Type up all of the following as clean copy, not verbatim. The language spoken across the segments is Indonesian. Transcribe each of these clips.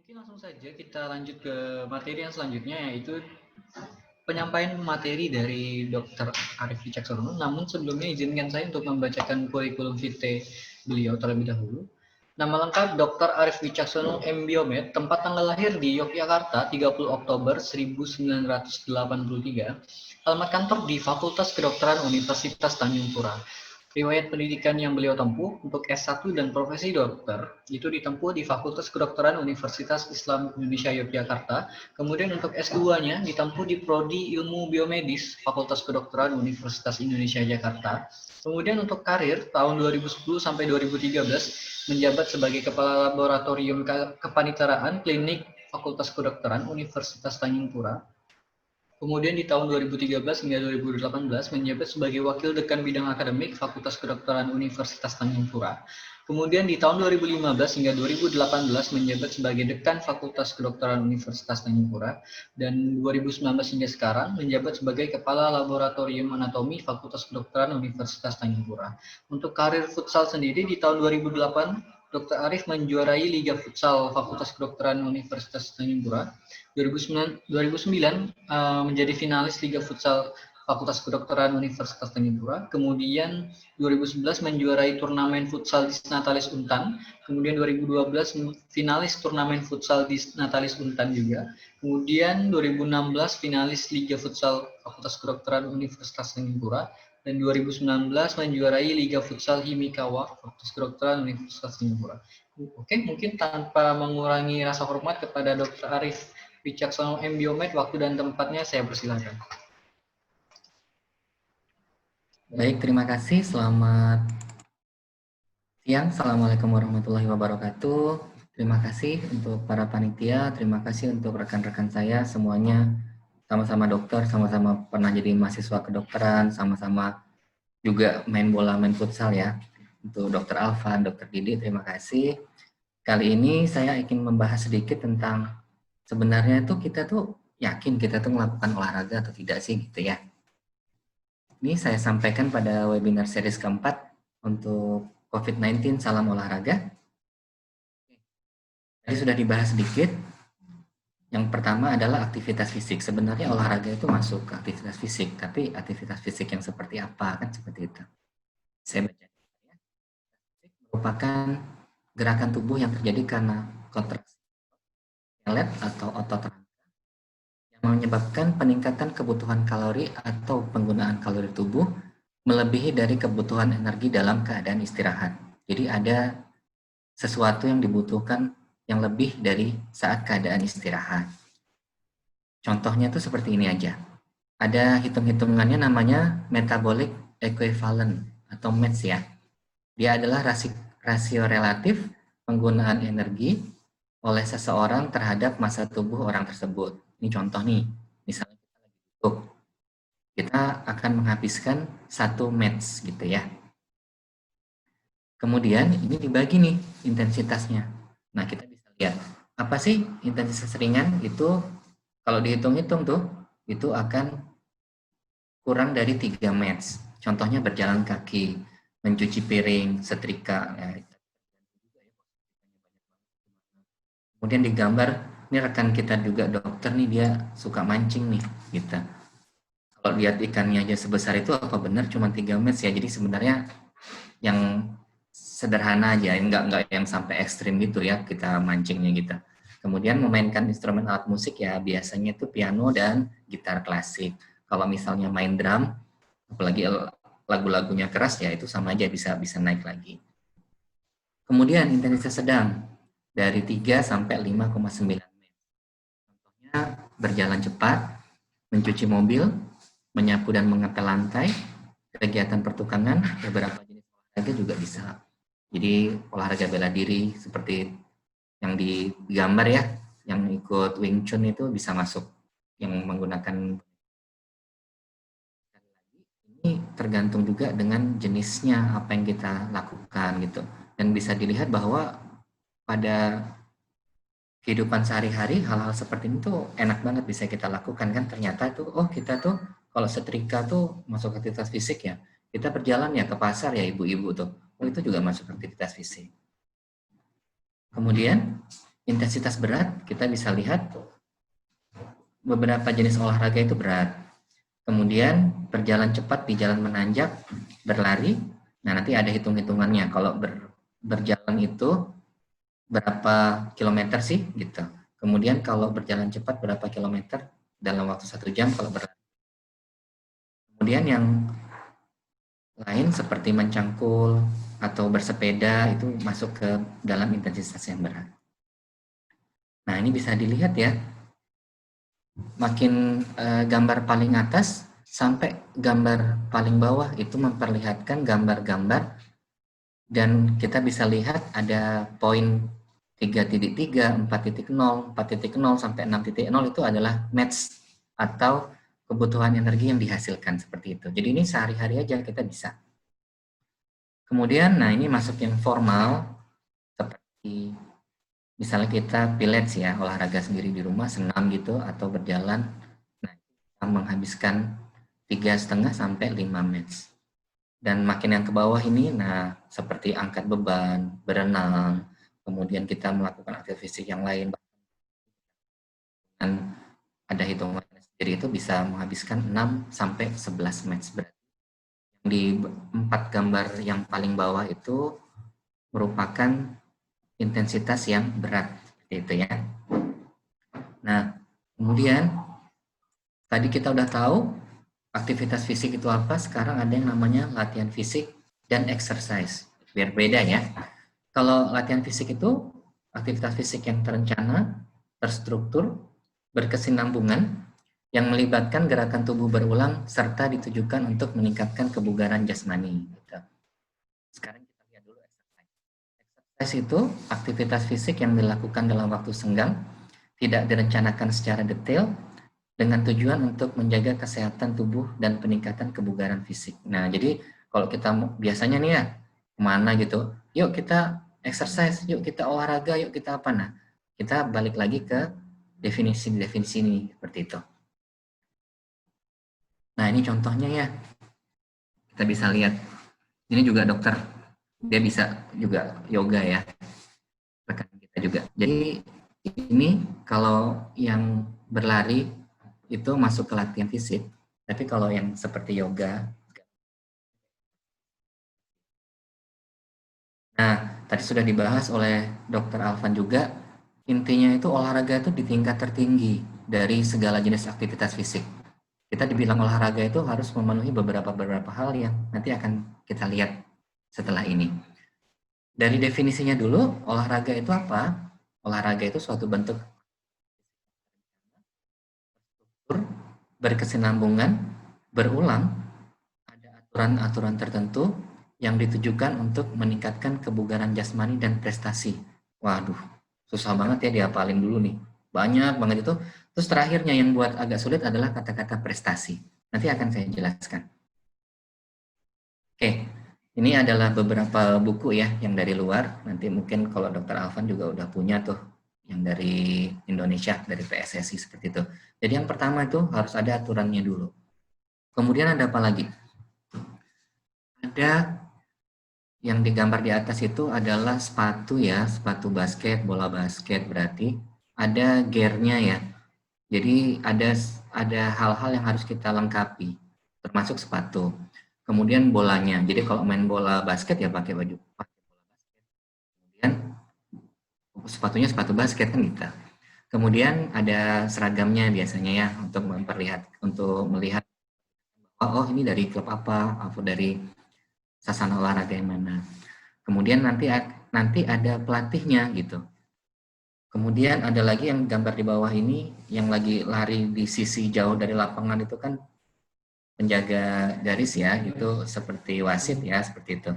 Mungkin langsung saja kita lanjut ke materi yang selanjutnya, yaitu penyampaian materi dari Dr. Arif Wicaksono. Namun sebelumnya izinkan saya untuk membacakan kurikulum vitae beliau terlebih dahulu. Nama lengkap Dr. Arif Wicaksono M. Biomed, tempat tanggal lahir di Yogyakarta 30 Oktober 1983, alamat kantor di Fakultas Kedokteran Universitas Tanjung Pura. Riwayat pendidikan yang beliau tempuh untuk S1 dan profesi dokter itu ditempuh di Fakultas Kedokteran Universitas Islam Indonesia Yogyakarta. Kemudian untuk S2-nya ditempuh di Prodi Ilmu Biomedis Fakultas Kedokteran Universitas Indonesia Jakarta. Kemudian untuk karir tahun 2010 sampai 2013 menjabat sebagai Kepala Laboratorium Kepaniteraan Klinik Fakultas Kedokteran Universitas Tanjung Pura. Kemudian di tahun 2013 hingga 2018 menjabat sebagai Wakil Dekan Bidang Akademik Fakultas Kedokteran Universitas Tanjung Pura. Kemudian di tahun 2015 hingga 2018 menjabat sebagai Dekan Fakultas Kedokteran Universitas Tanjung Pura, dan 2019 hingga sekarang menjabat sebagai Kepala Laboratorium Anatomi Fakultas Kedokteran Universitas Tanjung Pura. Untuk karir futsal sendiri di tahun 2008 Dr. Arif menjuarai Liga Futsal Fakultas Kedokteran Universitas Tanjung Pura. 2009 menjadi finalis Liga Futsal Fakultas Kedokteran Universitas Tanjung Pura. Kemudian 2011 menjuarai turnamen futsal di Natalis Untan. Kemudian 2012 finalis turnamen futsal di Natalis Untan juga. Kemudian 2016 finalis Liga Futsal Fakultas Kedokteran Universitas Tanjung Pura. Dan 2019 menjuarai Liga Futsal Himikawa Fakultas Kedokteran Universitas Tanjung Pura. Oke, mungkin tanpa mengurangi rasa hormat kepada Dr. Arif Wicaksono M. Biomed, waktu dan tempatnya saya persilakan. Baik, terima kasih. Selamat siang. Assalamualaikum warahmatullahi wabarakatuh. Terima kasih untuk para panitia, terima kasih untuk rekan-rekan saya semuanya. Sama-sama dokter, sama-sama pernah jadi mahasiswa kedokteran, sama-sama juga main bola, main futsal ya. Untuk Dr. Alvan, Dr. Didi, terima kasih. Kali ini saya ingin membahas sedikit tentang sebenarnya itu kita tuh yakin kita tuh melakukan olahraga atau tidak sih gitu ya. Ini saya sampaikan pada webinar series keempat untuk COVID-19 Salam Olahraga. Tadi sudah dibahas sedikit. Yang pertama adalah aktivitas fisik. Sebenarnya olahraga itu masuk ke aktivitas fisik, tapi aktivitas fisik yang seperti apa kan seperti itu. Saya baca. Merupakan gerakan tubuh yang terjadi karena kontraksi skelet atau otot rangka yang menyebabkan peningkatan kebutuhan kalori atau penggunaan kalori tubuh melebihi dari kebutuhan energi dalam keadaan istirahat. Jadi ada sesuatu yang dibutuhkan yang lebih dari saat keadaan istirahat. Contohnya tuh seperti ini aja. Ada hitung-hitungannya namanya metabolic equivalent atau METS ya. Dia adalah rasio relatif penggunaan energi oleh seseorang terhadap massa tubuh orang tersebut. Ini contoh nih, misalnya kita akan menghabiskan 1 METS gitu ya. Kemudian ini dibagi nih intensitasnya. Nah, kita bisa lihat apa sih intensitas ringan itu kalau dihitung-hitung tuh itu akan kurang dari 3 METS. Contohnya berjalan kaki, mencuci piring, setrika. Ya. Kemudian digambar, ini rekan kita juga dokter nih, dia suka mancing nih gitu. Kalau lihat ikannya aja sebesar itu apa benar cuma 3 METS ya. Jadi sebenarnya yang sederhana aja, enggak yang sampai ekstrim gitu ya kita mancingnya gitu. Kemudian memainkan instrumen alat musik ya biasanya itu piano dan gitar klasik. Kalau misalnya main drum, apalagi lagu-lagunya keras ya itu sama aja bisa naik lagi. Kemudian intensitas sedang dari 3 sampai 5,9 menit. Contohnya berjalan cepat, mencuci mobil, menyapu dan mengepel lantai, kegiatan pertukangan, beberapa jenis olahraga juga bisa. Jadi olahraga bela diri seperti yang digambar ya, yang ikut Wing Chun itu bisa masuk, yang menggunakan. Ini tergantung juga dengan jenisnya apa yang kita lakukan gitu, dan bisa dilihat bahwa pada kehidupan sehari-hari hal-hal seperti ini tuh enak banget bisa kita lakukan kan. Ternyata tuh oh kita tuh kalau setrika tuh masuk aktivitas fisik ya, kita berjalan ya ke pasar ya ibu-ibu tuh, oh itu juga masuk aktivitas fisik. Kemudian intensitas berat, kita bisa lihat beberapa jenis olahraga itu berat. Kemudian berjalan cepat di jalan menanjak, berlari. Nah, nanti ada hitung-hitungannya. Kalau berjalan itu berapa kilometer sih gitu. Kemudian kalau berjalan cepat berapa kilometer dalam waktu 1 jam kalau berlari. Kemudian yang lain seperti mencangkul atau bersepeda itu masuk ke dalam intensitas yang berat. Nah, ini bisa dilihat ya. Makin gambar paling atas sampai gambar paling bawah itu memperlihatkan gambar-gambar dan kita bisa lihat ada poin 3.3, 4.0, 4.0 sampai 6.0 itu adalah match atau kebutuhan energi yang dihasilkan seperti itu. Jadi ini sehari-hari aja kita bisa. Kemudian, nah ini masuk yang formal seperti misalnya kita pilates ya, olahraga sendiri di rumah, senam gitu atau berjalan. Nah, kita menghabiskan 3,5 sampai 5 match. Dan makin yang ke bawah ini, nah seperti angkat beban, berenang, kemudian kita melakukan aktivitas fisik yang lain, dan ada hitungan sendiri itu bisa menghabiskan 6 sampai 11 match berat. Di 4 gambar yang paling bawah itu merupakan intensitas yang berat, seperti itu ya. Nah, kemudian tadi kita udah tahu aktivitas fisik itu apa, sekarang ada yang namanya latihan fisik dan exercise. Biar beda ya. Kalau latihan fisik itu aktivitas fisik yang terencana, terstruktur, berkesinambungan, yang melibatkan gerakan tubuh berulang serta ditujukan untuk meningkatkan kebugaran jasmani. Sekarang kita lihat dulu exercise. Exercise itu aktivitas fisik yang dilakukan dalam waktu senggang, tidak direncanakan secara detail, dengan tujuan untuk menjaga kesehatan tubuh dan peningkatan kebugaran fisik. Nah, jadi kalau kita biasanya nih ya, kemana gitu, yuk kita exercise, yuk kita olahraga, yuk kita apa, nah, kita balik lagi ke definisi-definisi ini, seperti itu. Nah, ini contohnya ya, kita bisa lihat, ini juga dokter, dia bisa juga yoga ya, rekan kita juga. Jadi ini kalau yang berlari itu masuk ke latihan fisik, tapi kalau yang seperti yoga, nah tadi sudah dibahas oleh Dr. Alvan juga, intinya itu olahraga itu di tingkat tertinggi dari segala jenis aktivitas fisik. Kita dibilang olahraga itu harus memenuhi beberapa hal yang nanti akan kita lihat setelah ini. Dari definisinya dulu, olahraga itu apa? Olahraga itu suatu bentuk berkesinambungan, berulang, ada aturan-aturan tertentu yang ditujukan untuk meningkatkan kebugaran jasmani dan prestasi. Waduh, susah banget ya dihafalin dulu nih. Banyak banget itu. Terus terakhirnya yang buat agak sulit adalah kata-kata prestasi. Nanti akan saya jelaskan. Oke, ini adalah beberapa buku ya yang dari luar. Nanti mungkin kalau Dr. Alvan juga udah punya tuh yang dari Indonesia, dari PSSI seperti itu. Jadi yang pertama itu harus ada aturannya dulu. Kemudian ada apa lagi? Ada yang digambar di atas itu adalah sepatu ya, sepatu basket, bola basket berarti ada gearnya ya. Jadi ada hal-hal yang harus kita lengkapi, termasuk sepatu. Kemudian bolanya. Jadi kalau main bola basket ya pakai baju bola basket. Kemudian sepatunya sepatu basket kan kita. Kemudian ada seragamnya biasanya ya untuk melihat oh ini dari klub apa dari sasana olahraga yang mana. Kemudian nanti ada pelatihnya gitu. Kemudian ada lagi yang gambar di bawah ini yang lagi lari di sisi jauh dari lapangan itu kan penjaga garis ya, itu seperti wasit ya, seperti itu.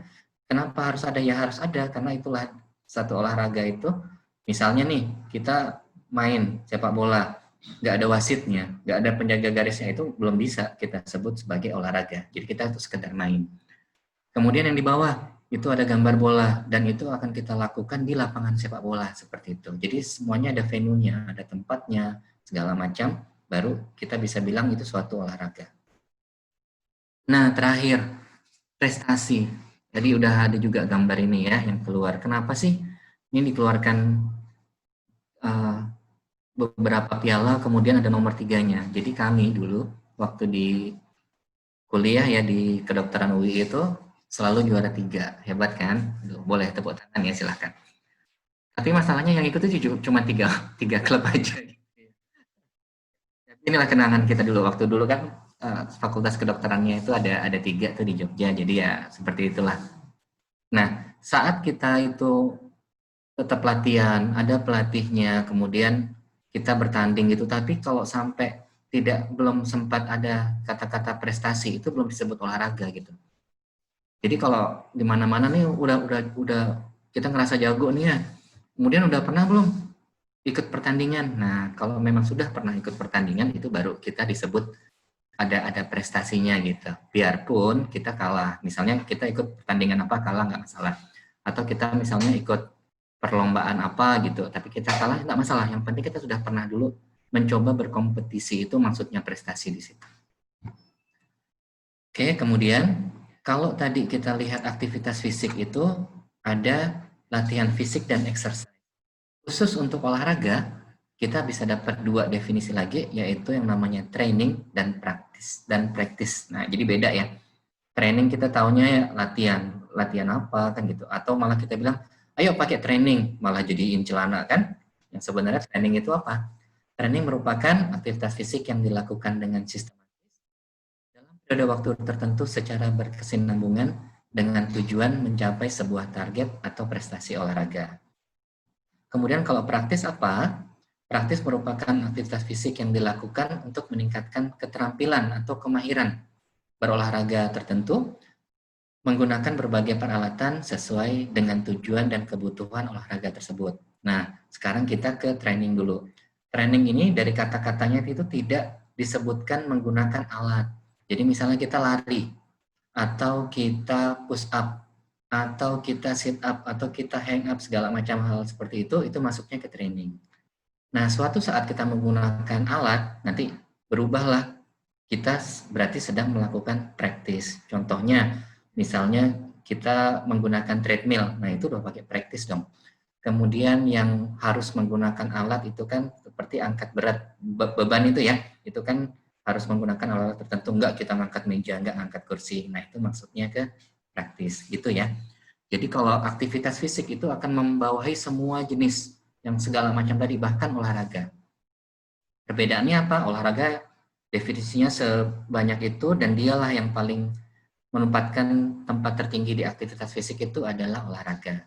Kenapa harus ada? Ya harus ada karena itulah satu olahraga itu. Misalnya nih kita main sepak bola, nggak ada wasitnya, nggak ada penjaga garisnya, itu belum bisa kita sebut sebagai olahraga. Jadi kita itu sekedar main. Kemudian yang di bawah itu ada gambar bola dan itu akan kita lakukan di lapangan sepak bola seperti itu. Jadi semuanya ada venue-nya, ada tempatnya, segala macam, baru kita bisa bilang itu suatu olahraga. Nah, terakhir prestasi. Jadi udah ada juga gambar ini ya yang keluar. Kenapa sih ini dikeluarkan beberapa piala, kemudian ada nomor 3-nya. Jadi kami dulu waktu di kuliah ya di kedokteran UI itu selalu juara 3. Hebat kan? Boleh tepuk tangan ya, silahkan. Tapi masalahnya yang ikut itu cuma tiga klub aja. Inilah kenangan kita dulu. Waktu dulu kan fakultas kedokterannya itu ada 3 tuh di Jogja. Jadi ya seperti itulah. Nah, saat kita itu tetap latihan, ada pelatihnya, kemudian kita bertanding gitu, tapi kalau sampai belum sempat ada kata-kata prestasi, itu belum disebut olahraga gitu. Jadi kalau di mana-mana nih udah kita ngerasa jago nih ya, kemudian udah pernah belum ikut pertandingan. Nah, kalau memang sudah pernah ikut pertandingan, itu baru kita disebut ada prestasinya gitu. Biarpun kita kalah, misalnya kita ikut pertandingan apa kalah nggak masalah, atau kita misalnya ikut perlombaan apa gitu, tapi kita kalah nggak masalah. Yang penting kita sudah pernah dulu mencoba berkompetisi, itu maksudnya prestasi di situ. Oke, kemudian kalau tadi kita lihat aktivitas fisik itu ada latihan fisik dan exercise. Khusus untuk olahraga, kita bisa dapat 2 definisi lagi, yaitu yang namanya training dan practice. Nah, jadi beda ya. Training kita taunya ya latihan apa kan gitu, atau malah kita bilang ayo pakai training, malah jadiin celana kan. Yang sebenarnya training itu apa? Training merupakan aktivitas fisik yang dilakukan dengan sistematis dalam periode waktu tertentu secara berkesinambungan dengan tujuan mencapai sebuah target atau prestasi olahraga. Kemudian kalau praktis apa? Praktis merupakan aktivitas fisik yang dilakukan untuk meningkatkan keterampilan atau kemahiran berolahraga tertentu menggunakan berbagai peralatan sesuai dengan tujuan dan kebutuhan olahraga tersebut. Nah, sekarang kita ke training dulu. Training ini dari kata-katanya itu tidak disebutkan menggunakan alat. Jadi misalnya kita lari, atau kita push up, atau kita sit up, atau kita hang up, segala macam hal seperti itu masuknya ke training. Nah, suatu saat kita menggunakan alat, nanti berubahlah. Kita berarti sedang melakukan praktis. Contohnya, misalnya kita menggunakan treadmill, nah itu udah pakai praktis dong. Kemudian yang harus menggunakan alat itu kan seperti angkat berat, beban itu ya, itu kan harus menggunakan alat tertentu, enggak kita ngangkat meja, enggak ngangkat kursi. Nah itu maksudnya ke praktis gitu ya. Jadi kalau aktivitas fisik itu akan membawahi semua jenis yang segala macam tadi, bahkan olahraga. Perbedaannya apa? Olahraga definisinya sebanyak itu, dan dialah yang paling menempatkan tempat tertinggi di aktivitas fisik itu adalah olahraga.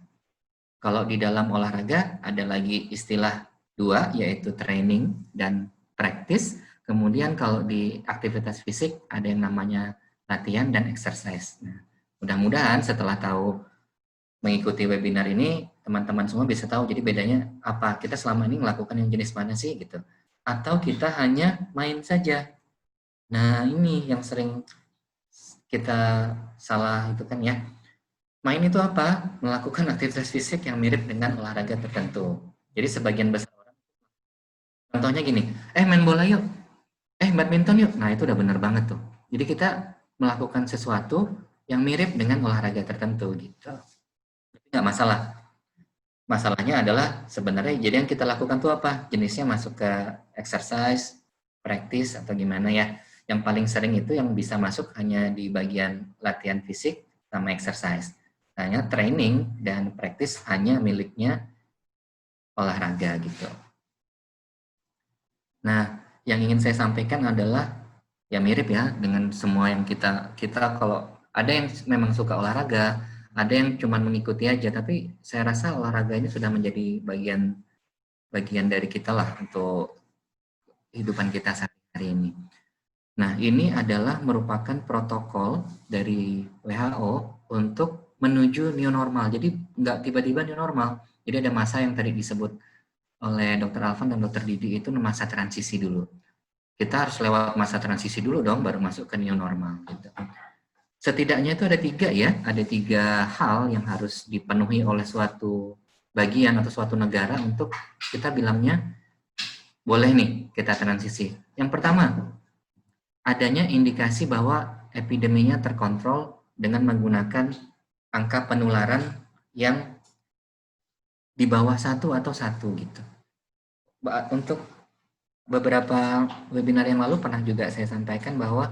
Kalau di dalam olahraga ada lagi istilah 2, yaitu training dan practice. Kemudian kalau di aktivitas fisik ada yang namanya latihan dan exercise. Nah, mudah-mudahan setelah tahu mengikuti webinar ini, teman-teman semua bisa tahu jadi bedanya apa, kita selama ini melakukan yang jenis mana sih gitu. Atau kita hanya main saja. Nah, ini yang sering kita salah itu kan ya. Main itu apa? Melakukan aktivitas fisik yang mirip dengan olahraga tertentu. Jadi sebagian besar orang, contohnya gini, main bola yuk, badminton yuk. Nah, itu udah bener banget tuh. Jadi kita melakukan sesuatu yang mirip dengan olahraga tertentu gitu. Nggak masalah. Masalahnya adalah sebenarnya jadi yang kita lakukan tuh apa? Jenisnya masuk ke exercise, practice, atau gimana ya. Yang paling sering itu yang bisa masuk hanya di bagian latihan fisik sama exercise. Hanya training dan practice hanya miliknya olahraga gitu. Nah, yang ingin saya sampaikan adalah ya mirip ya dengan semua yang kita kalau ada yang memang suka olahraga, ada yang cuma mengikuti aja, tapi saya rasa olahraga ini sudah menjadi bagian dari kita lah untuk kehidupan kita sehari-hari ini. Nah, ini adalah merupakan protokol dari WHO untuk menuju new normal. Jadi nggak tiba-tiba new normal. Jadi ada masa yang tadi disebut oleh Dr. Alvan dan Dr. Didi itu masa transisi dulu. Kita harus lewat masa transisi dulu dong, baru masuk ke new normal. Gitu. Setidaknya itu ada 3 ya, ada 3 hal yang harus dipenuhi oleh suatu bagian atau suatu negara untuk kita bilangnya boleh nih kita transisi. Yang pertama, adanya indikasi bahwa epideminya terkontrol dengan menggunakan angka penularan yang di bawah 1 atau 1 gitu. untuk beberapa webinar yang lalu pernah juga saya sampaikan bahwa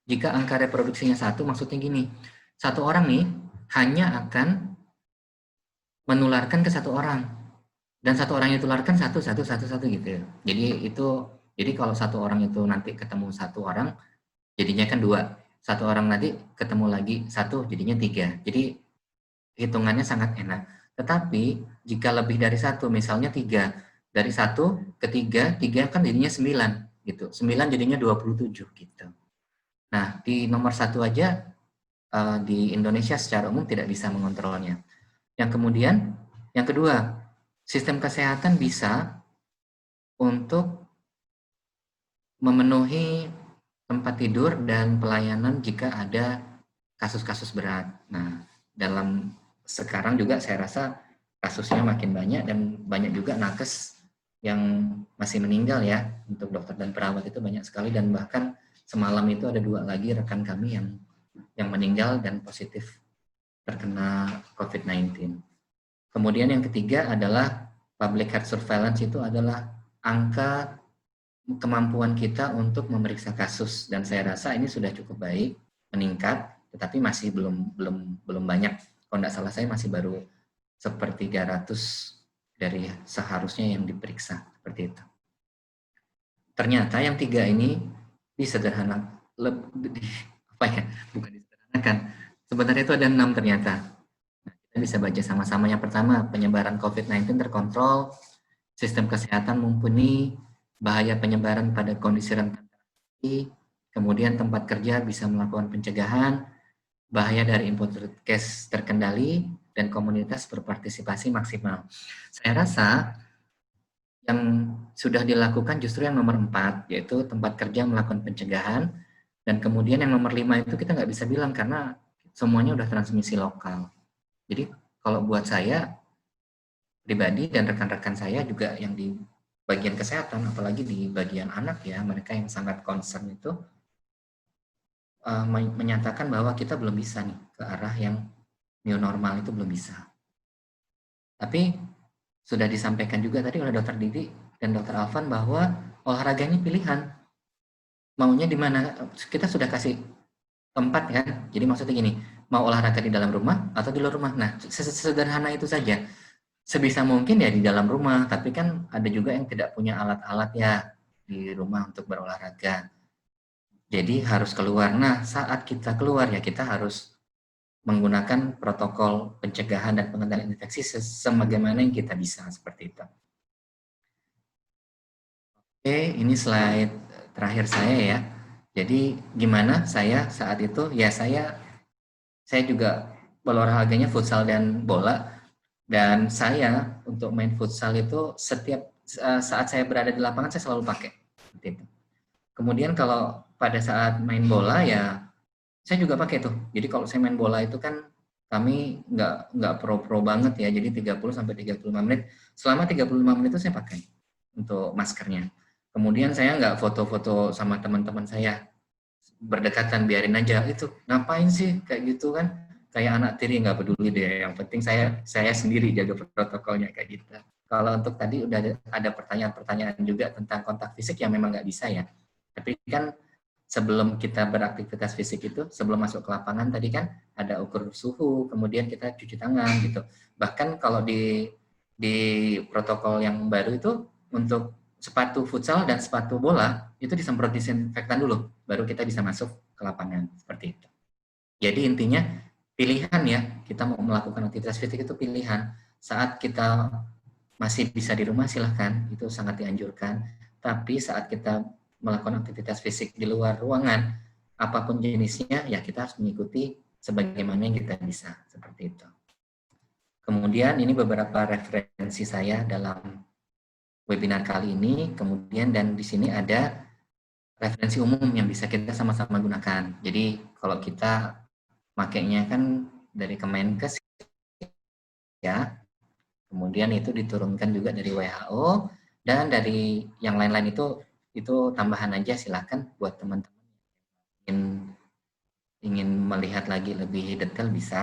jika angka reproduksinya 1, maksudnya gini, satu orang nih hanya akan menularkan ke satu orang, dan satu orang yang ditularkan satu gitu. Jadi kalau satu orang itu nanti ketemu satu orang, jadinya kan 2. Satu orang nanti ketemu lagi 1, jadinya 3. Jadi hitungannya sangat enak. Tetapi jika lebih dari 1, misalnya 3, dari 1 ke 3 kan jadinya 9 gitu. 9 jadinya 27 gitu. Nah, di nomor 1 aja di Indonesia secara umum tidak bisa mengontrolnya. Yang kedua, sistem kesehatan bisa untuk memenuhi tempat tidur dan pelayanan jika ada kasus-kasus berat. Nah, dalam sekarang juga saya rasa kasusnya makin banyak dan banyak juga nakes yang masih meninggal ya. Untuk dokter dan perawat itu banyak sekali, dan bahkan semalam itu ada 2 lagi rekan kami yang meninggal dan positif terkena COVID-19. Kemudian yang ketiga adalah public health surveillance, itu adalah angka kemampuan kita untuk memeriksa kasus, dan saya rasa ini sudah cukup baik, meningkat, tetapi masih belum banyak. Kalau tidak salah saya masih baru 1/300 dari seharusnya yang diperiksa, seperti itu. Ternyata yang 3 ini bukan disederhanakan. Sebenarnya itu ada 6 ternyata. Nah, kita bisa baca sama-sama. Yang pertama, penyebaran COVID-19 terkontrol, sistem kesehatan mumpuni, bahaya penyebaran pada kondisi rentan, kemudian tempat kerja bisa melakukan pencegahan, bahaya dari imported case terkendali, dan komunitas berpartisipasi maksimal. Saya rasa yang sudah dilakukan justru yang nomor 4, yaitu tempat kerja melakukan pencegahan, dan kemudian yang nomor 5 itu kita nggak bisa bilang karena semuanya udah transmisi lokal. Jadi kalau buat saya pribadi dan rekan-rekan saya juga yang di bagian kesehatan, apalagi di bagian anak ya, mereka yang sangat concern itu menyatakan bahwa kita belum bisa nih ke arah yang new normal, itu belum bisa. Tapi sudah disampaikan juga tadi oleh Dr. Didi dan Dr. Alvan bahwa olahraga ini pilihan. Maunya di mana? Kita sudah kasih tempat kan. Jadi maksudnya gini, mau olahraga di dalam rumah atau di luar rumah. Nah, sederhana itu saja. Sebisa mungkin ya di dalam rumah, tapi kan ada juga yang tidak punya alat-alat ya di rumah untuk berolahraga. Jadi harus keluar. Nah, saat kita keluar ya kita harus menggunakan protokol pencegahan dan pengendalian infeksi sebagaimana yang kita bisa, seperti itu. Oke, ini slide terakhir saya ya. Jadi gimana saya saat itu? Ya saya juga olahraganya futsal dan bola. Dan saya untuk main futsal itu setiap saat saya berada di lapangan saya selalu pakai. Kemudian kalau pada saat main bola ya saya juga pakai tuh. Jadi kalau saya main bola itu kan kami nggak pro banget ya. Jadi 30-35 menit. Selama 35 menit itu saya pakai untuk maskernya. Kemudian saya nggak foto-foto sama teman-teman saya berdekatan, biarin aja. Itu ngapain sih kayak gitu kan? Kayak anak tiri, nggak peduli deh. Yang penting saya sendiri jaga protokolnya kayak gitu. Kalau untuk tadi udah ada pertanyaan-pertanyaan juga tentang kontak fisik yang memang nggak bisa ya. Tapi kan sebelum kita beraktivitas fisik itu, sebelum masuk ke lapangan tadi kan ada ukur suhu, kemudian kita cuci tangan gitu. Bahkan kalau di protokol yang baru itu untuk sepatu futsal dan sepatu bola itu disemprot disinfektan dulu, baru kita bisa masuk ke lapangan, seperti itu. Jadi intinya pilihan ya, kita mau melakukan aktivitas fisik itu pilihan. Saat kita masih bisa di rumah silahkan, itu sangat dianjurkan. Tapi saat kita melakukan aktivitas fisik di luar ruangan, apapun jenisnya, ya kita harus mengikuti sebagaimana yang kita bisa, seperti itu. Kemudian ini beberapa referensi saya dalam webinar kali ini, kemudian dan di sini ada referensi umum yang bisa kita sama-sama gunakan. Jadi kalau kita makainya kan dari Kemenkes ya, kemudian itu diturunkan juga dari WHO, dan dari yang lain-lain itu tambahan aja, silahkan buat teman-teman ingin melihat lagi lebih detail bisa.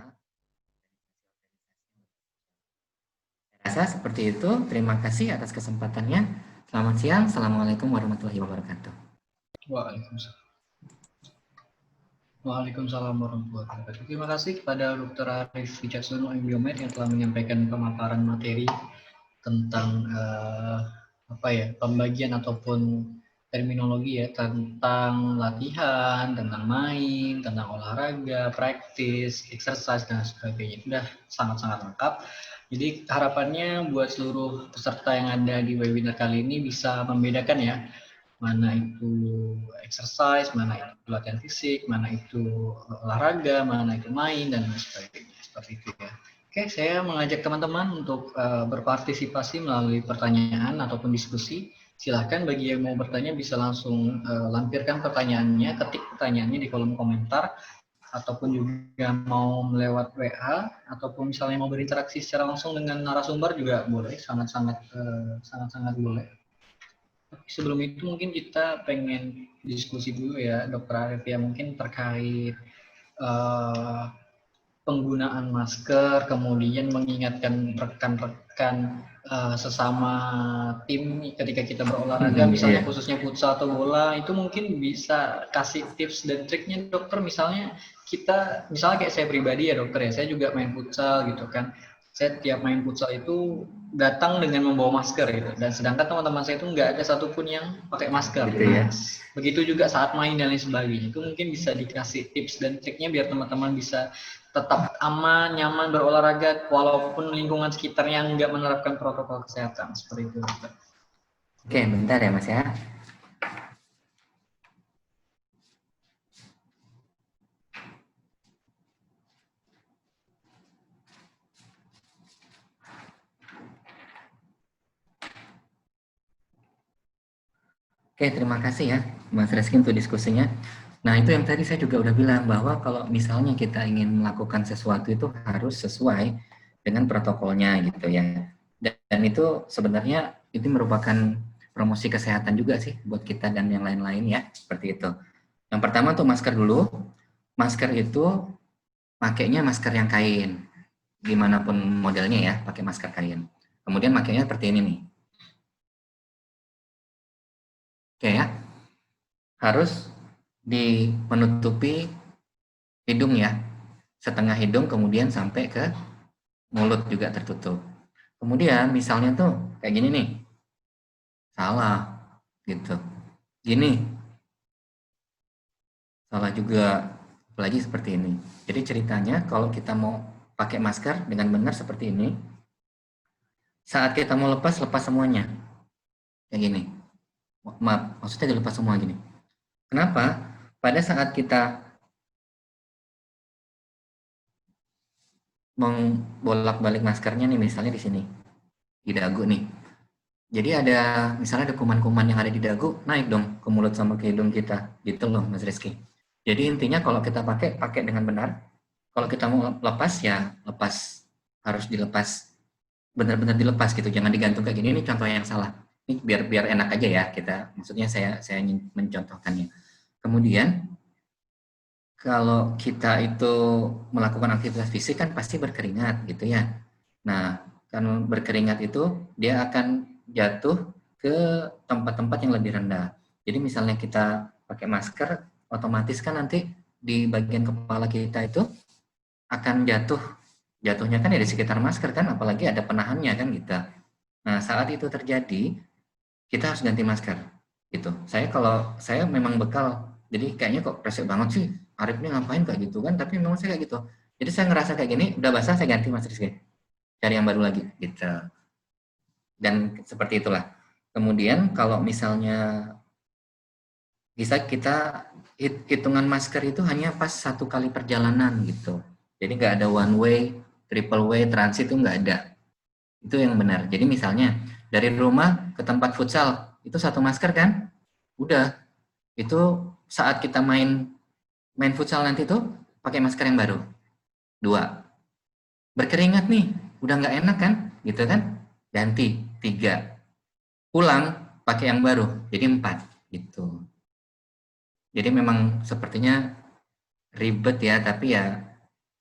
Saya rasa rasa seperti itu. Terima kasih atas kesempatannya. Selamat siang. Assalamualaikum warahmatullahi wabarakatuh. Waalaikumsalam. Waalaikumsalam warahmatullahi wabarakatuh. Terima kasih kepada Dr. Arif Wicaksono MBiomed yang telah menyampaikan pemaparan materi tentang pembagian ataupun terminologi ya tentang latihan, tentang main, tentang olahraga, praktis, exercise dan sebagainya. Sudah sangat-sangat lengkap. Jadi harapannya buat seluruh peserta yang ada di webinar kali ini bisa membedakan ya mana itu exercise, mana itu latihan fisik, mana itu olahraga, mana itu main, dan sebagainya. Seperti itu ya. Oke, saya mengajak teman-teman untuk berpartisipasi melalui pertanyaan ataupun diskusi. Silahkan bagi yang mau bertanya bisa langsung lampirkan pertanyaannya, ketik pertanyaannya di kolom komentar, ataupun juga mau melewat WA, ataupun misalnya mau berinteraksi secara langsung dengan narasumber juga boleh, sangat-sangat boleh. Sebelum itu mungkin kita pengen diskusi dulu ya Dr. Arif ya, mungkin terkait penggunaan masker, kemudian mengingatkan rekan-rekan sesama tim ketika kita berolahraga, misalnya khususnya futsal atau bola, itu mungkin bisa kasih tips dan triknya dokter. Misalnya kayak saya pribadi ya dokter ya, saya juga main futsal gitu kan. Saya tiap main futsal itu datang dengan membawa masker gitu, dan sedangkan teman-teman saya itu nggak ada satupun yang pakai masker gitu ya. Begitu juga saat main dan lain sebagainya, itu mungkin bisa dikasih tips dan triknya biar teman-teman bisa tetap aman, nyaman berolahraga walaupun lingkungan sekitarnya nggak menerapkan protokol kesehatan seperti itu. Oke, bentar ya Mas ya. Oke, terima kasih ya Mas Reski untuk diskusinya. Nah, itu yang tadi saya juga udah bilang bahwa kalau misalnya kita ingin melakukan sesuatu itu harus sesuai dengan protokolnya gitu ya. Dan itu sebenarnya itu merupakan promosi kesehatan juga sih buat kita dan yang lain-lain ya, seperti itu. Yang pertama untuk masker dulu. Masker itu pakainya masker yang kain. Dimanapun modelnya ya, pakai masker kain. Kemudian pakainya seperti ini nih. Oke ya, harus menutupi hidung ya, setengah hidung kemudian sampai ke mulut juga tertutup. Kemudian misalnya tuh kayak gini nih, salah gitu, gini, salah juga, apalagi seperti ini. Jadi ceritanya kalau kita mau pakai masker dengan benar seperti ini, saat kita mau lepas semuanya, kayak gini. Maaf, maksudnya dilepas semua gini. Kenapa? Pada saat kita membolak-balik maskernya nih, misalnya di sini, di dagu nih. Jadi ada, misalnya ada kuman-kuman yang ada di dagu, naik dong ke mulut sama ke hidung kita. Gitu loh, Mas Rizky. Jadi intinya kalau kita pakai dengan benar. Kalau kita mau lepas, ya lepas. Harus dilepas. Benar-benar dilepas gitu, jangan digantung kayak gini. Ini contoh yang salah. Ini biar enak aja ya kita. Maksudnya saya ingin mencontohkannya. Kemudian kalau kita itu melakukan aktivitas fisik kan pasti berkeringat gitu ya. Nah, kan berkeringat itu dia akan jatuh ke tempat-tempat yang lebih rendah. Jadi misalnya kita pakai masker, otomatis kan nanti di bagian kepala kita itu akan jatuhnya kan ya di sekitar masker kan, apalagi ada penahannya kan gitu. Nah, saat itu terjadi, kita harus ganti masker gitu. Kalau saya memang bekal, jadi kayaknya kok resek banget sih, Arif ini ngapain kayak gitu kan, tapi memang saya kayak gitu. Jadi saya ngerasa kayak gini, udah basah saya ganti Mas Rizky, cari yang baru lagi gitu. Dan seperti itulah. Kemudian kalau misalnya bisa kita hitungan masker itu hanya pas 1 kali perjalanan gitu. Jadi nggak ada one way, triple way, transit itu nggak ada. Itu yang benar. Jadi misalnya dari rumah ke tempat futsal itu 1 masker kan? Udah. Itu saat kita main futsal nanti tuh pakai masker yang baru. 2. Berkeringat nih, udah nggak enak kan? Gitu kan? Ganti. 3. Pulang pakai yang baru. Jadi 4 gitu. Jadi memang sepertinya ribet ya, tapi ya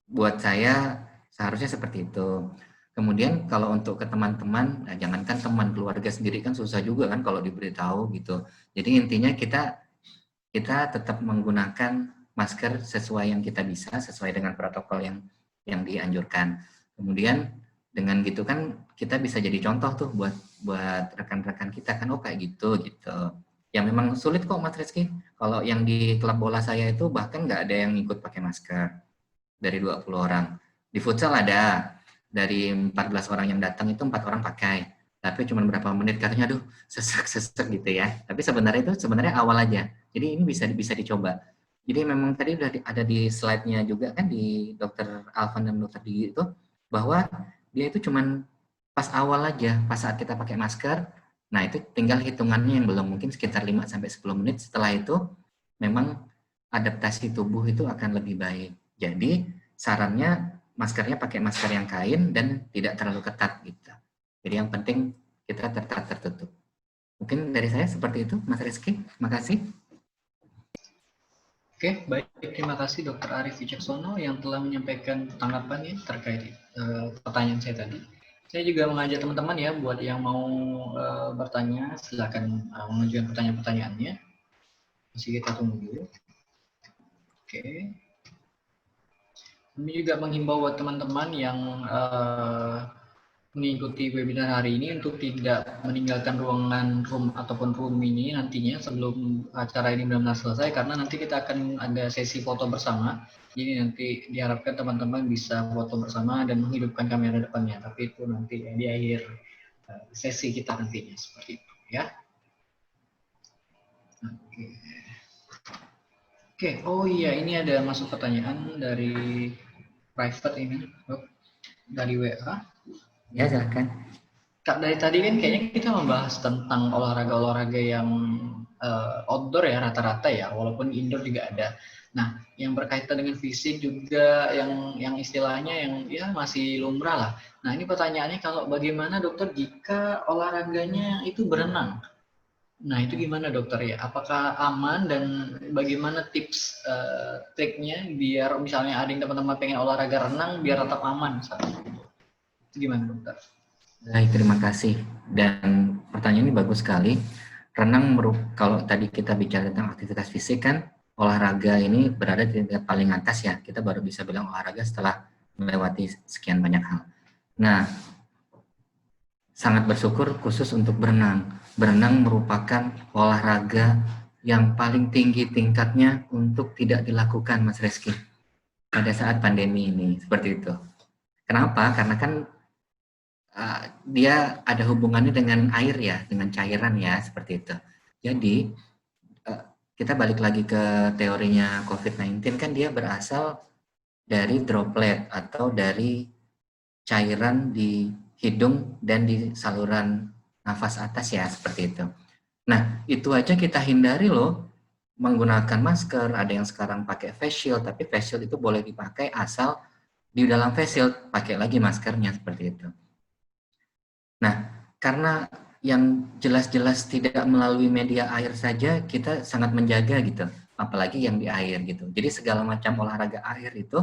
buat saya seharusnya seperti itu. Kemudian kalau untuk ke teman-teman, nah jangankan teman, keluarga sendiri kan susah juga kan kalau diberitahu gitu. Jadi intinya kita tetap menggunakan masker sesuai yang kita bisa, sesuai dengan protokol yang dianjurkan. Kemudian dengan gitu kan kita bisa jadi contoh tuh buat rekan-rekan kita kan, oh kayak gitu gitu. Ya memang sulit kok Mas Rizky. Kalau yang di klub bola saya itu bahkan nggak ada yang ikut pakai masker dari 20 orang. Di futsal ada, dari 14 orang yang datang itu 4 orang pakai. Tapi cuma berapa menit katanya, aduh sesek gitu ya. Tapi sebenarnya awal aja. Jadi ini bisa dicoba. Jadi memang tadi udah ada di slide-nya juga kan di Dokter Alvan dan Dokter Digi itu, bahwa dia itu cuman pas awal aja, pas saat kita pakai masker. Nah itu tinggal hitungannya yang belum, mungkin sekitar 5-10 menit. Setelah itu memang adaptasi tubuh itu akan lebih baik. Jadi sarannya maskernya pakai masker yang kain dan tidak terlalu ketat gitu. Jadi yang penting kita tertutup. Mungkin dari saya seperti itu, Mas Rizky. Terima kasih. Oke, baik. Terima kasih Dr. Arif Wicaksono yang telah menyampaikan tanggapannya terkait pertanyaan saya tadi. Saya juga mengajak teman-teman ya, buat yang mau bertanya, silakan mengajukan pertanyaan-pertanyaannya. Masih kita tunggu dulu. Oke. Kami juga menghimbau buat teman-teman yang mengikuti webinar hari ini untuk tidak meninggalkan ruangan ataupun room ini nantinya sebelum acara ini benar-benar selesai, karena nanti kita akan ada sesi foto bersama. Jadi nanti diharapkan teman-teman bisa foto bersama dan menghidupkan kamera depannya, tapi itu nanti di akhir sesi kita nantinya, seperti itu ya. Oke. Oh iya, ini ada masuk pertanyaan dari private ini, dari WA. Ya, silakan. Kak, dari tadi kan kayaknya kita membahas tentang olahraga-olahraga yang outdoor ya rata-rata ya, walaupun indoor juga ada. Nah, yang berkaitan dengan fisik juga yang istilahnya yang ya masih lumrah lah. Nah, ini pertanyaannya, kalau bagaimana dokter jika olahraganya itu berenang? Nah, itu gimana dokter ya? Apakah aman dan bagaimana tips triknya biar misalnya ada yang teman-teman pengen olahraga renang biar tetap aman misalnya? Itu gimana dokter? Baik, terima kasih. Dan pertanyaan ini bagus sekali. Renang, kalau tadi kita bicara tentang aktivitas fisik kan, olahraga ini berada di tingkat paling atas ya. Kita baru bisa bilang olahraga setelah melewati sekian banyak hal. Nah, sangat bersyukur khusus untuk berenang. Berenang merupakan olahraga yang paling tinggi tingkatnya untuk tidak dilakukan, Mas Reski, pada saat pandemi ini, seperti itu. Kenapa? Karena kan dia ada hubungannya dengan air ya, dengan cairan ya, seperti itu. Jadi, kita balik lagi ke teorinya COVID-19, kan dia berasal dari droplet atau dari cairan di hidung dan di saluran nafas atas ya, seperti itu. Nah, itu aja kita hindari loh, menggunakan masker. Ada yang sekarang pakai face shield, tapi face shield itu boleh dipakai asal di dalam face shield pakai lagi maskernya, seperti itu. Nah, karena yang jelas-jelas tidak melalui media air saja, kita sangat menjaga gitu, apalagi yang di air gitu. Jadi segala macam olahraga air itu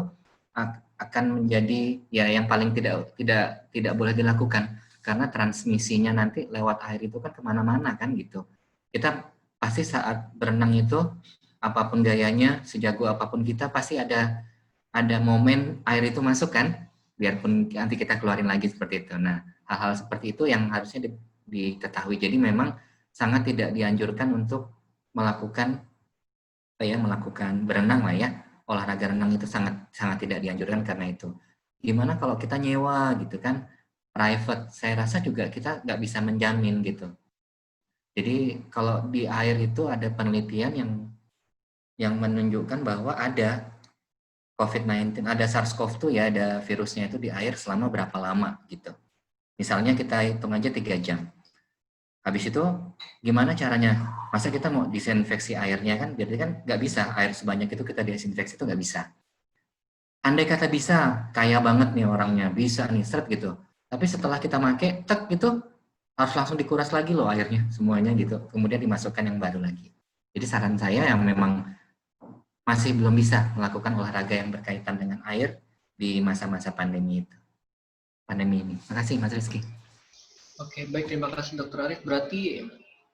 akan menjadi ya yang paling tidak boleh dilakukan, karena transmisinya nanti lewat air itu kan kemana-mana kan gitu. Kita pasti saat berenang itu apapun gayanya, sejago apapun kita, pasti ada momen air itu masuk kan, biarpun nanti kita keluarin lagi seperti itu. Nah, hal-hal seperti itu yang harusnya diketahui. Jadi memang sangat tidak dianjurkan untuk melakukan berenang lah ya. Olahraga renang itu sangat tidak dianjurkan karena itu. Gimana kalau kita nyewa gitu kan, private? Saya rasa juga kita nggak bisa menjamin gitu. Jadi kalau di air itu ada penelitian yang menunjukkan bahwa ada COVID-19, ada SARS-CoV-2 ya, ada virusnya itu di air selama berapa lama gitu. Misalnya kita hitung aja 3 jam. Habis itu gimana caranya? Masa kita mau disinfeksi airnya kan? Jadi kan nggak bisa, air sebanyak itu kita disinfeksi itu nggak bisa. Andai kata bisa, kaya banget nih orangnya, bisa nih, seret gitu. Tapi setelah kita pakai, tek gitu, harus langsung dikuras lagi loh airnya, semuanya gitu. Kemudian dimasukkan yang baru lagi. Jadi saran saya yang memang masih belum bisa melakukan olahraga yang berkaitan dengan air di masa-masa pandemi itu. pandemi ini. Makasih Mas Rizky. Oke, baik, terima kasih Dokter Arif. Berarti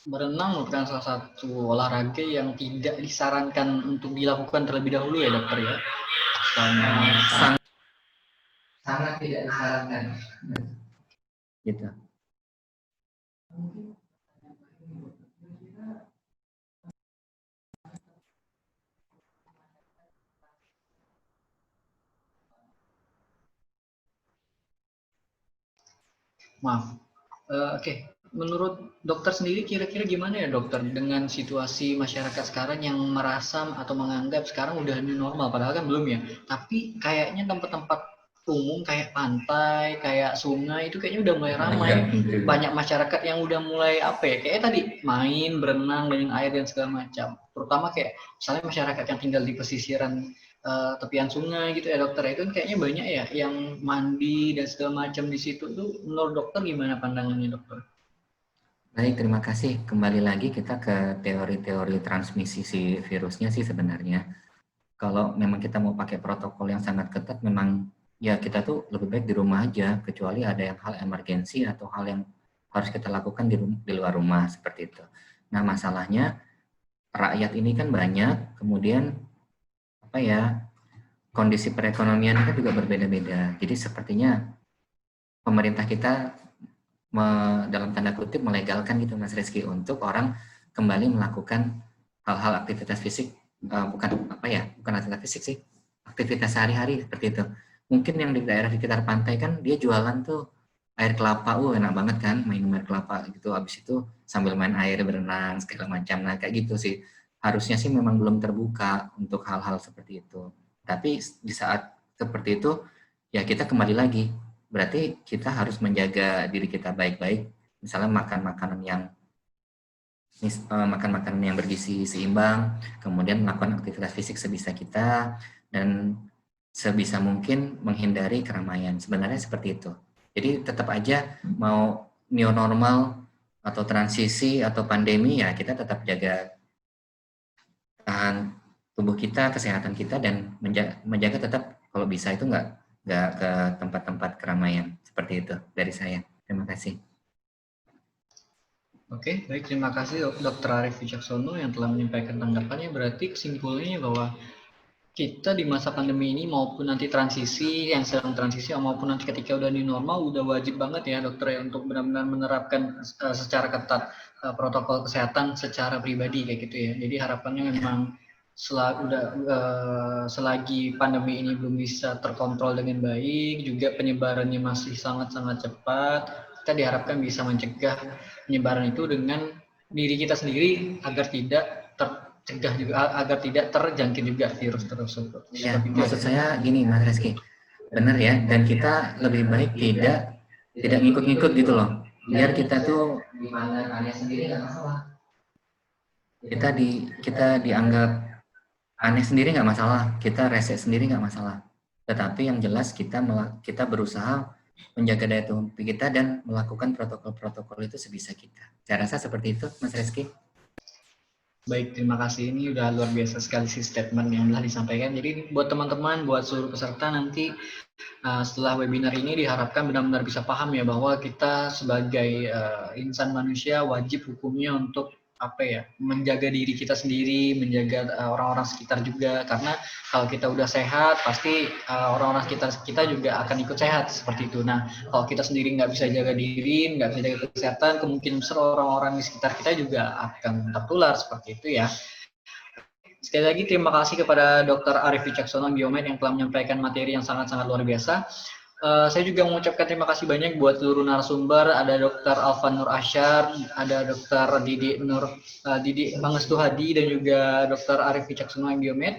berenang merupakan salah satu olahraga yang tidak disarankan untuk dilakukan terlebih dahulu ya dokter ya? Sangat tidak disarankan. Gitu. Maaf. Oke. Menurut dokter sendiri kira-kira gimana ya dokter dengan situasi masyarakat sekarang yang merasa atau menganggap sekarang udah new normal, padahal kan belum ya. Tapi kayaknya tempat-tempat umum kayak pantai, kayak sungai itu kayaknya udah mulai ramai. Banyak masyarakat yang udah mulai apa ya, kayak tadi main, berenang dengan air dan segala macam. Terutama kayak misalnya masyarakat yang tinggal di pesisiran tepian sungai gitu ya dokter, itu kayaknya banyak ya yang mandi dan segala macam di situ tuh. Menurut dokter gimana pandangannya dokter? Baik, terima kasih. Kembali lagi kita ke teori-teori transmisi si virusnya sih sebenarnya. Kalau memang kita mau pakai protokol yang sangat ketat, memang ya kita tuh lebih baik di rumah aja, kecuali ada yang hal emergensi atau hal yang harus kita lakukan di luar rumah seperti itu. Nah, masalahnya rakyat ini kan banyak, kemudian apa ya, kondisi perekonomian kan juga berbeda-beda. Jadi sepertinya pemerintah kita dalam tanda kutip melegalkan gitu Mas Rizky untuk orang kembali melakukan hal-hal aktivitas fisik, bukan aktivitas fisik sih, aktivitas sehari-hari seperti itu. Mungkin yang di daerah di sekitar pantai kan dia jualan tuh air kelapa, enak banget kan minum air kelapa gitu, habis itu sambil main air, berenang segala macam. Nah kayak gitu sih, harusnya sih memang belum terbuka untuk hal-hal seperti itu. Tapi di saat seperti itu ya kita kembali lagi, berarti kita harus menjaga diri kita baik-baik, misalnya makan makanan yang bergizi seimbang, kemudian melakukan aktivitas fisik sebisa kita, dan sebisa mungkin menghindari keramaian. Sebenarnya seperti itu. Jadi tetap aja mau new normal atau transisi atau pandemi, ya kita tetap jaga tahan tubuh kita, kesehatan kita, dan menjaga tetap kalau bisa itu nggak ke tempat-tempat keramaian. Seperti itu dari saya. Terima kasih. Oke, baik, terima kasih Dokter Arif Wicaksono yang telah menyampaikan tanggapannya. Berarti kesimpulannya bahwa kita di masa pandemi ini maupun nanti transisi, yang sedang transisi maupun nanti ketika udah new normal, udah wajib banget ya dokter ya untuk benar-benar menerapkan secara ketat protokol kesehatan secara pribadi kayak gitu ya. Jadi harapannya memang selagi pandemi ini belum bisa terkontrol dengan baik, juga penyebarannya masih sangat-sangat cepat, kita diharapkan bisa mencegah penyebaran itu dengan diri kita sendiri agar tidak tercegah juga, agar tidak terjangkit juga virus tersebut. Ya, maksud saya gini Mas Reski, benar ya, dan kita lebih baik tidak ngikut-ngikut gitu loh, biar kita tuh gimana aneh sendiri nggak masalah. Kita dianggap aneh sendiri nggak masalah, kita rese sendiri nggak masalah. Tetapi yang jelas kita berusaha menjaga daya tahan tubuh kita dan melakukan protokol-protokol itu sebisa kita. Saya rasa seperti itu, Mas Reski. Baik, terima kasih. Ini udah luar biasa sekali sih statement yang telah disampaikan. Jadi buat teman-teman, buat seluruh peserta nanti setelah webinar ini diharapkan benar-benar bisa paham ya bahwa kita sebagai insan manusia wajib hukumnya untuk menjaga diri kita sendiri, menjaga orang-orang sekitar juga, karena kalau kita udah sehat pasti orang-orang sekitar kita juga akan ikut sehat seperti itu. Nah, kalau kita sendiri nggak bisa jaga diri, nggak bisa jaga kesehatan, kemungkinan besar orang-orang di sekitar kita juga akan tertular seperti itu ya. Sekali lagi terima kasih kepada Dr. Arif Wicaksono Biomed yang telah menyampaikan materi yang sangat-sangat luar biasa. Saya juga mengucapkan terima kasih banyak buat seluruh narasumber. Ada Dr. Alvan Nur Asyar, ada Dr. Didi Pangestu Hadi, dan juga Dr. Arif Wicaksono Biomed.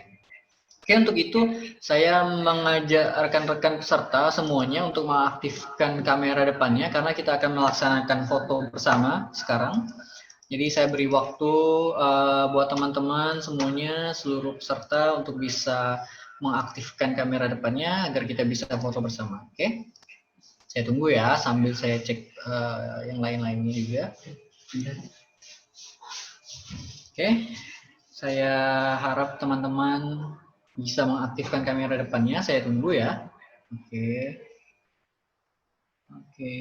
Oke, untuk itu saya mengajak rekan-rekan peserta semuanya untuk mengaktifkan kamera depannya karena kita akan melaksanakan foto bersama sekarang. Jadi saya beri waktu buat teman-teman semuanya, seluruh peserta untuk bisa mengaktifkan kamera depannya agar kita bisa foto bersama. Oke, saya tunggu ya sambil saya cek yang lain-lainnya juga. Oke, saya harap teman-teman bisa mengaktifkan kamera depannya. Saya tunggu ya. Oke. Oke.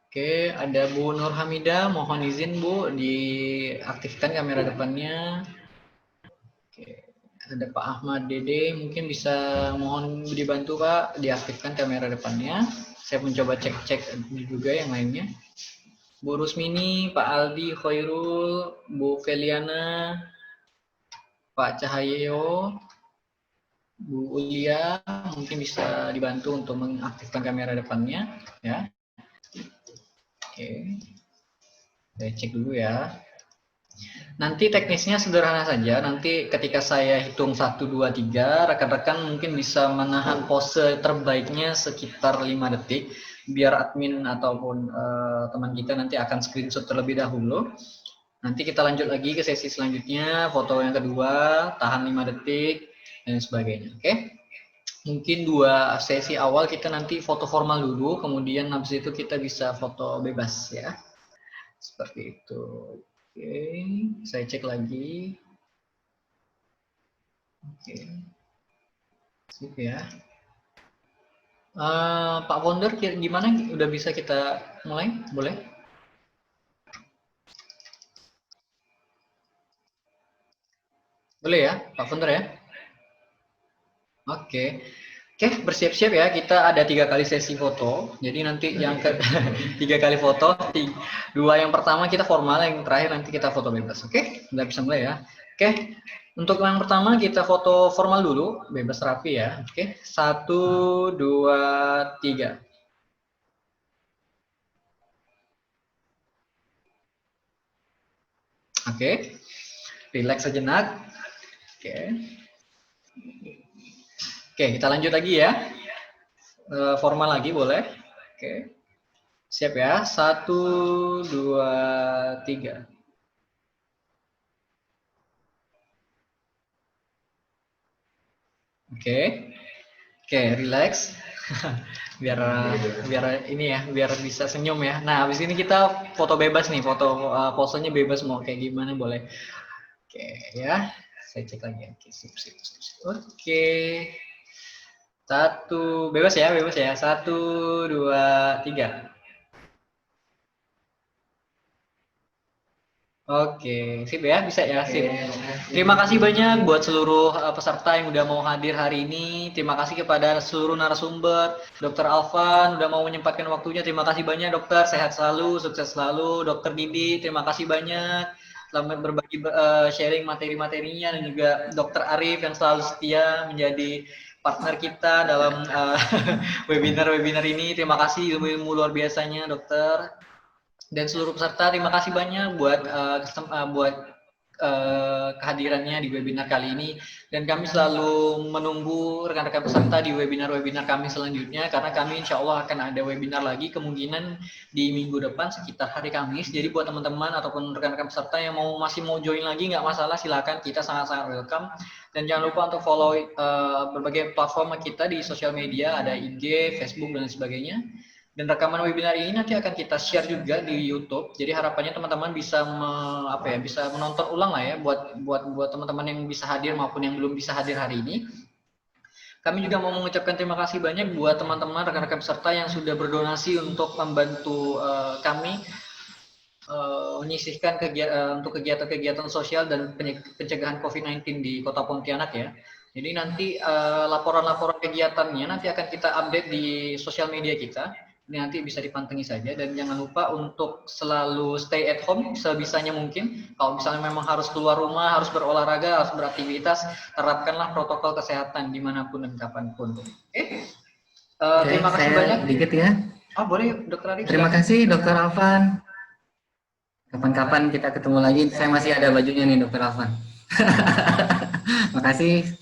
Oke, ada Bu Nur Hamidah, mohon izin Bu diaktifkan kamera depannya. Oke, ada Pak Ahmad Dede, mungkin bisa mohon dibantu Pak diaktifkan kamera depannya. Saya mencoba cek-cek juga yang lainnya. Bu Rusmini, Pak Aldi Khairul, Bu Feliana, Pak Cahyo, Bu Ulia, mungkin bisa dibantu untuk mengaktifkan kamera depannya, ya. Oke, saya cek dulu ya. Nanti teknisnya sederhana saja. Nanti ketika saya hitung 1, 2, 3, rekan-rekan mungkin bisa menahan pose terbaiknya sekitar 5 detik. Biar admin ataupun teman kita nanti akan screenshot terlebih dahulu. Nanti kita lanjut lagi ke sesi selanjutnya, foto yang kedua, tahan 5 detik, dan sebagainya. Oke? Mungkin 2 sesi awal kita nanti foto formal dulu, kemudian habis itu kita bisa foto bebas ya. Seperti itu. Oke, saya cek lagi. Oke. Sip ya. Pak Founder gimana? Udah bisa kita mulai? Boleh? Boleh ya, Pak Founder ya? Oke. Oke, bersiap-siap ya. Kita ada 3 kali sesi foto. Jadi nanti yang ke 3 kali foto, 2 yang pertama kita formal, yang terakhir nanti kita foto bebas. Oke, udah bisa mulai ya. Oke, untuk yang pertama kita foto formal dulu, bebas rapi ya. Oke, 1, 2, 3. Oke, relax sejenak. Oke. Oke, kita lanjut lagi ya. Formal lagi boleh. Oke. Siap ya. 1, 2, 3. Oke. Oke, relax. biar ini ya, biar bisa senyum ya. Nah, habis ini kita foto bebas nih, foto posenya bebas mau kayak gimana boleh. Oke, ya. Saya cek lagi. Oke, sip. Oke. 1, bebas ya. 1, 2, 3. Oke, sip ya, bisa ya, sip. Terima kasih banyak buat seluruh peserta yang udah mau hadir hari ini. Terima kasih kepada seluruh narasumber. Dr. Alvan udah mau menyempatkan waktunya. Terima kasih banyak dokter, sehat selalu, sukses selalu. Dr. Didi, terima kasih banyak. Selamat berbagi sharing materi-materinya, dan juga Dr. Arif yang selalu setia menjadi partner kita dalam webinar-webinar ini. Terima kasih ilmu-ilmu luar biasanya dokter. Dan seluruh peserta, terima kasih banyak buat kehadirannya di webinar kali ini, dan kami selalu menunggu rekan-rekan peserta di webinar-webinar kami selanjutnya, karena kami insya Allah akan ada webinar lagi kemungkinan di minggu depan sekitar hari Kamis. Jadi buat teman-teman ataupun rekan-rekan peserta yang masih mau join lagi, nggak masalah, silakan, kita sangat-sangat welcome. Dan jangan lupa untuk follow berbagai platform kita di sosial media, ada IG, Facebook, dan sebagainya. Dan rekaman webinar ini nanti akan kita share juga di YouTube. Jadi harapannya teman-teman bisa bisa menonton ulang lah ya, buat teman-teman yang bisa hadir maupun yang belum bisa hadir hari ini. Kami juga mau mengucapkan terima kasih banyak buat teman-teman rekan-rekan peserta yang sudah berdonasi untuk membantu kami menyisihkan untuk kegiatan-kegiatan sosial dan pencegahan COVID-19 di Kota Pontianak ya. Jadi nanti laporan-laporan kegiatannya nanti akan kita update di sosial media kita. Ini nanti bisa dipantengin saja, dan jangan lupa untuk selalu stay at home sebisanya mungkin. Kalau misalnya memang harus keluar rumah, harus berolahraga, harus beraktivitas, terapkanlah protokol kesehatan dimanapun dan kapanpun. Terima kasih banyak. Dikit ya. Oh boleh, Dokter Arif. Terima kasih Dokter Alvan. Kapan-kapan kita ketemu lagi. Saya masih ada bajunya nih Dokter Alvan. Makasih.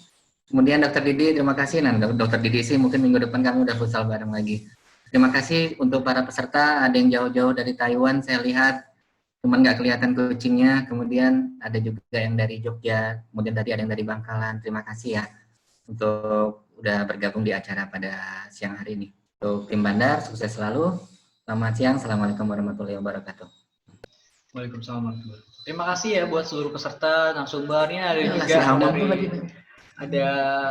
Kemudian Dokter Didi, terima kasih. Nah, Dokter Didi sih mungkin minggu depan kami udah futsal bareng lagi. Terima kasih untuk para peserta, ada yang jauh-jauh dari Taiwan, saya lihat, cuman nggak kelihatan kucingnya, kemudian ada juga yang dari Jogja, kemudian tadi ada yang dari Bangkalan. Terima kasih ya untuk udah bergabung di acara pada siang hari ini. Untuk tim Bandar, sukses selalu. Selamat siang, Assalamualaikum warahmatullahi wabarakatuh. Waalaikumsalam warahmatullahi wabarakatuh. Terima kasih ya buat seluruh peserta, narasumbernya, ada juga dari Ada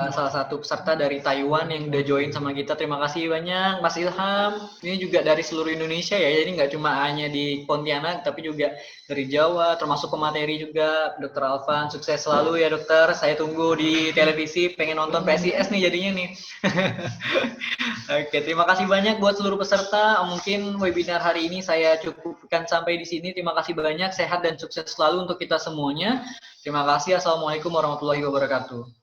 salah satu peserta dari Taiwan yang udah join sama kita. Terima kasih banyak Mas Ilham. Ini juga dari seluruh Indonesia ya, jadi nggak cuma hanya di Pontianak, tapi juga dari Jawa, termasuk pemateri juga. Dokter Alvan, sukses selalu ya dokter. Saya tunggu di televisi, pengen nonton PSIS nih jadinya nih. Oke, terima kasih banyak buat seluruh peserta. Mungkin webinar hari ini saya cukupkan sampai di sini. Terima kasih banyak, sehat dan sukses selalu untuk kita semuanya. Terima kasih. Assalamualaikum warahmatullahi wabarakatuh.